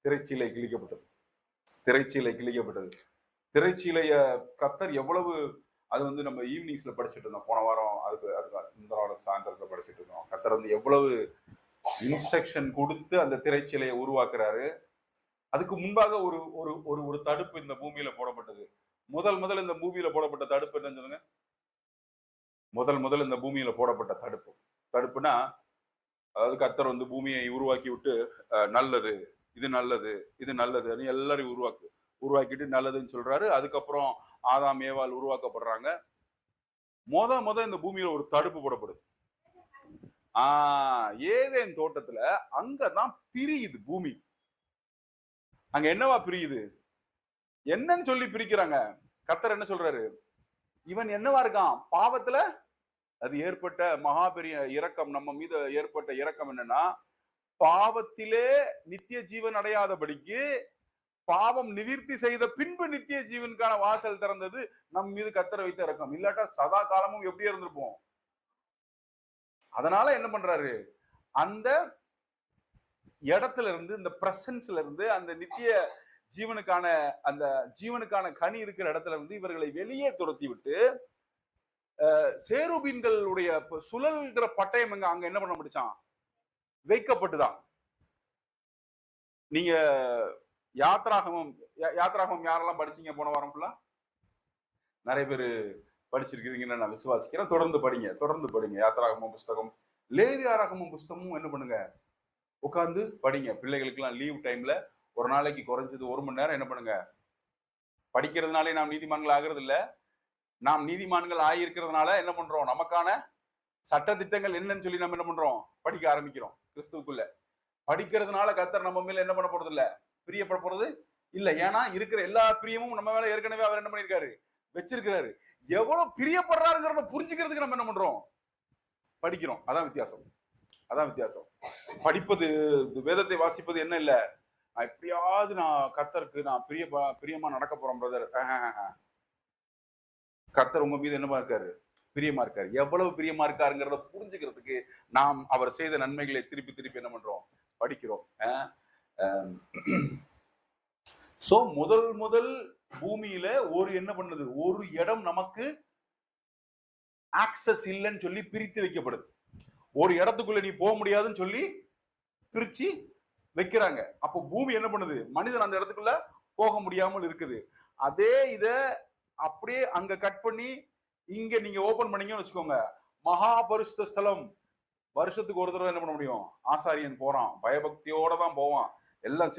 திரைச்சீலை கிழிக்கப்பட்டது. திரைச்சீலை கிழிக்கப்பட்டது. திரைச்சீலைய கர்த்தர் எவ்வளவு, அது வந்து நம்ம ஈவினிங்ஸ்ல படிச்சுட்டு இருந்தோம். போன வாரம் அதுக்கு அதுக்கு இந்த வாரம் சாயந்தரத்துல படிச்சுட்டு இருந்தோம். கர்த்தர் வந்து எவ்வளவு இன்ஸ்ட்ரக்ஷன் கொடுத்து அந்த திரைச்சீலையை உருவாக்குறாரு. அதுக்கு முன்பாக ஒரு ஒரு ஒரு ஒரு தடுப்பு இந்த பூமியில போடப்பட்டது. முதல் இந்த பூமியில போடப்பட்ட தடுப்பு என்னன்னு சொல்லுங்க. முதல் இந்த பூமியில போடப்பட்ட தடுப்பு. தடுப்புனா, அதாவது கர்த்தர் வந்து பூமியை உருவாக்கி விட்டு நல்லது, இது நல்லது, இது நல்லது எல்லாரையும் உருவாக்கிட்டு நல்லதுன்னு சொல்றாரு. அதுக்கப்புறம் ஆதாம் ஏவாள் உருவாக்கப்படுறாங்க. முத இந்த பூமியில ஒரு தடுப்பு போடப்படுது. ஏதேன் தோட்டத்துல அங்கதான் பிரியுது பூமி. அங்க என்னவா பிரியுது? என்னன்னு சொல்லி பிரிக்கிறாங்க. கர்த்தர் என்ன சொல்றாரு? இவன் என்னவா இருக்கான்? பாவத்துல அது ஏற்பட்ட மகாபெரிய இரக்கம், நம்ம மீது ஏற்பட்ட இரக்கம் என்னன்னா, பாவத்திலே நித்திய ஜீவன் அடையாதபடிக்கு பாவம் நிவிர்த்தி செய்த பின்பு நித்திய ஜீவனுக்கான வாசல் திறந்தது நம் மீது கர்த்தர் வைத்த இரக்கம். இல்லாட்டா சதா காலமும் எப்படி இருந்திருப்போம். அதனால என்ன பண்றாரு? அந்த இடத்துல இருந்து, இந்த பிரசன்ஸ்ல இருந்து, அந்த நித்திய ஜீவனுக்கான அந்த ஜீவனுக்கான கனி இருக்கிற இடத்துல இருந்து இவர்களை வெளியே துரத்தி விட்டு, சேருபீன்களுடைய சுழல்கிற பட்டயம் அங்க என்ன பண்ண முடிச்சான்? வைக்கப்பட்டுதான். நீங்க யாத்ராகமம் யாரெல்லாம் படிச்சீங்க போன வாரம் ஃபுல்லா? நிறைய பேர் படிச்சிருக்கீங்கன்னு நான் விசுவாசிக்கிறேன். தொடர்ந்து படிங்க. யாத்ராகமம் புஸ்தகம், லேவியாராகமம் புஸ்தகமும் என்ன பண்ணுங்க, உட்கார்ந்து படிங்க. பிள்ளைகளுக்கு எல்லாம் லீவ் டைம்ல ஒரு நாளைக்கு குறைஞ்சது 1 மணி நேரம் என்ன பண்ணுங்க, படிக்கிறதுனாலே நாம் நீதிமான்கள் ஆகிறது இல்ல. நாம் நீதிமான்கள் ஆகியிருக்கிறதுனால என்ன பண்றோம்? நமக்கான சட்ட திட்டங்கள் என்னன்னு சொல்லி நம்ம என்ன பண்றோம்? படிக்க ஆரம்பிக்கிறோம். கிறிஸ்துவுக்குள்ள படிக்கிறதுனால கர்த்தர் நம்ம மேல என்ன பண்ண போறது இல்ல, பிரியப்பட போறது இல்ல. ஏன்னா இருக்கிற எல்லா பிரியமும் நம்ம மேல ஏற்கனவே அவர் என்ன பண்ணிருக்காரு, வச்சிருக்கிறாரு. எவ்வளவு பிரியப்படுறாருங்கிறத புரிஞ்சுக்கிறதுக்கு நம்ம என்ன பண்றோம்? படிக்கிறோம். அதான் வித்தியாசம். படிப்பது, வேதத்தை வாசிப்பது என்ன இல்ல, எப்படியாவது நான் கர்த்தருக்கு நான் பிரியமா நடக்க போறேன் பிரதர். கர்த்தர் உங்க மீது என்னமா இருக்காரு? பிரியமா இருக்காரு. எவ்வளவு பிரியமா இருக்காருங்கிறத புரிஞ்சுக்கிறதுக்கு நாம் அவர் செய்த நன்மைகளை திருப்பி என்ன பண்றோம்? படிக்கிறோம். சோ முதல் பூமியில ஒரு என்ன பண்ணுது, ஒரு இடம் நமக்கு ஆக்சஸ் இல்லைன்னு சொல்லி பிரித்து வைக்கப்படுது. ஒரு இடத்துக்குள்ள நீ போக முடியாதுன்னு சொல்லி பிரிச்சு வைக்கிறாங்க. அப்போ பூமி என்ன பண்ணுது? மனிதன் அந்த இடத்துக்குள்ள போக முடியாமல் இருக்குது. அதே இத அப்படியே அங்க கட் பண்ணி இங்க நீங்க ஓபன் பண்ணீங்கன்னு வச்சுக்கோங்க, மகா பரிசுத்த ஸ்தலம். வருஷத்துக்கு ஒரு தடவை என்ன பண்ண முடியும்? ஆசாரியன் போறான், பயபக்தியோட தான் போவான். எல்லாம்